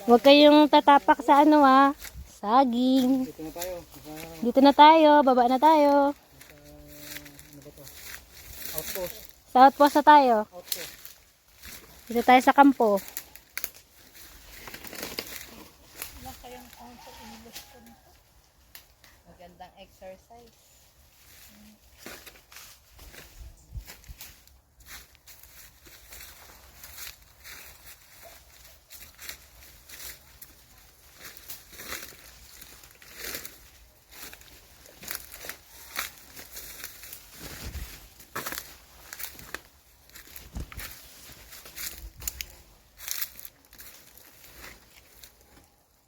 Huwag kayong tatapak sa ano saging. Dito na tayo. Dito na tayo, baba na tayo. Ano ba to? Outpost. Sa outpost na tayo. Outpost. Dito tayo sa kampo. Magandang exercise.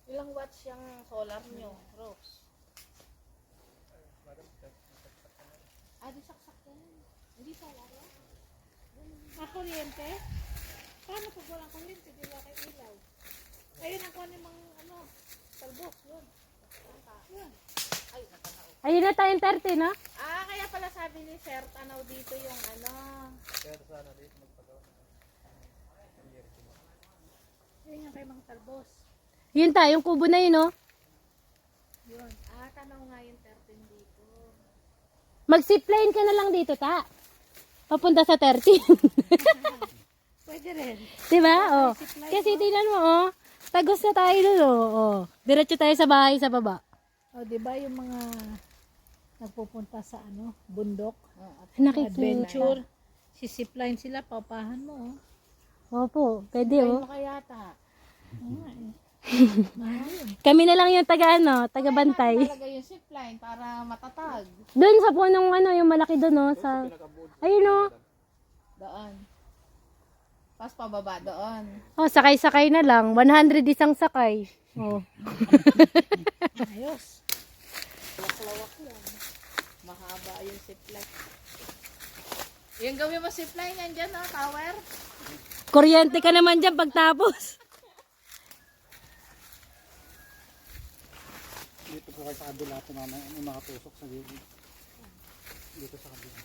Ilang watts yung solar nyo, Rose? Di saksak yan. Hindi solar yan. Kuryente? Paano pag walang kuryente? Di wala kayo ilaw. Ayun ang kunin mga talbos. Yun. Yun. Ay, natanaw. Ayun na tayong 30, no? Kaya pala sabi ni Sir, tanaw dito yung Kaya sana dito magpagawa. Ayun yung kayo mga talbos. Yun tayo, yung kubo na yun, no? Yun. Tanaw nga yung 13 dito. Mag-zipline ka na lang dito, ta. Papunta sa 30. Pwede rin. Diba? Oh. Zipline, Kasi tingnan mo, tagos na tayo dun, Diretso tayo sa bahay sa baba. O, di ba yung mga nagpupunta sa bundok? Nakikita. Adventure. Sisipline sila, papahan mo. Opo, pwede, Ayun mo kaya ta. Mahal yun. Kami na lang yung taga-bantay. Talaga yung zipline para matatag. Doon sa punong yung malaki doon, sa... Ayun, Doon. Pas pababa doon. sakay-sakay na lang. 100 isang sakay. Oh. Ayos. Lawak yan. Mahaba yung zipline. Yung gawin mo zipline yan dyan, tower. Kuryente ka naman dyan pagtapos. Dito po kayo sa kabila. Ito naman yung nakatusok sa gilid. Dito sa kabila.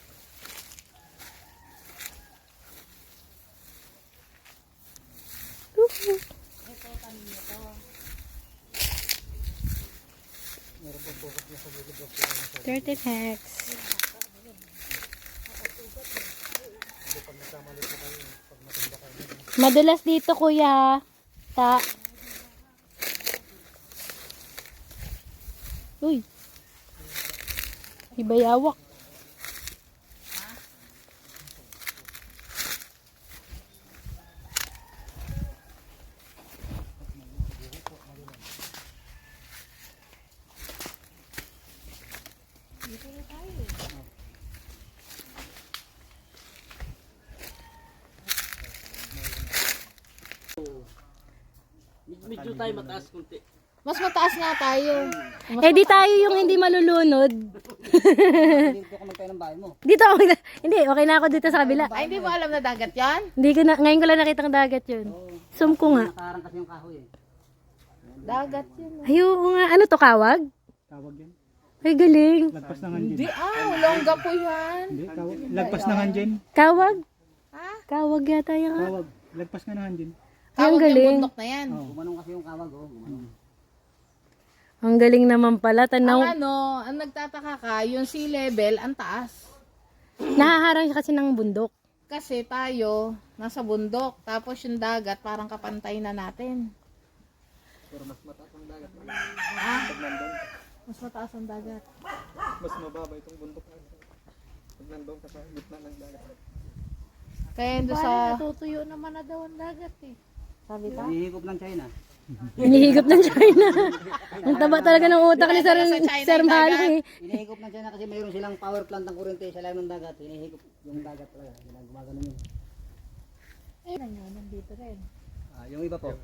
Ito, tanin nyo to. Meron po tusok niya sa gilid. 30 hex. Pag nagkamali po kayo, pag matinda kayo. Madulas dito, kuya. Ta. Uy. Ibayawak. Medyo tayo mataas kunti. Mas mataas nga tayo. Di tayo yung hindi malulunod. Dito ko magtayo ng bahay mo. Dito okay na. Hindi, okay na ako dito sa kabila. Ay, hindi mo alam na dagat yan? Hindi ko na, ngayon ko lang nakita ang dagat yun. Zoom ko nga. Nakarang kasi yung kahoy eh. Dagat yun. Ay, oo nga. Ano to, kawag? Tawag yan. Ay, galing. Lagpas ng hanjin. Hindi, longga po yan. Hindi, tawag. Lagpas ng hanjin. Kawag? Ha? Kawag yata yung... Tawag. Lagpas nga ng hanjin. Ay, ang Tawag yung galing. bundok na yan. Gumanong kasi yung kawag gumanong. Ang galing naman pala. Tanaw. Ang nagtataka ka, yung sea level, ang taas. Nahaharang siya kasi ng bundok. Kasi tayo, nasa bundok. Tapos yung dagat, parang kapantay na natin. Pero mas mataas ang dagat. Mas mataas ang dagat. Mas mababa itong bundok. Pag nandun ka sa gitna ng dagat. Kaya doon Paano sa... natutuyo naman na daw ang dagat eh. Sabi ta? Hinihigop ng China. Hinihigop ng China. Ang taba talaga ng utak ni Sir, Sa China Sir yung Mali. Hinihigop ng China kasi mayroon silang power plant ng kuryente sa lalim ng dagat. Hinihigop yung dagat talaga. Gumagano yun. Ayun yun, nandito rin. Yung iba po.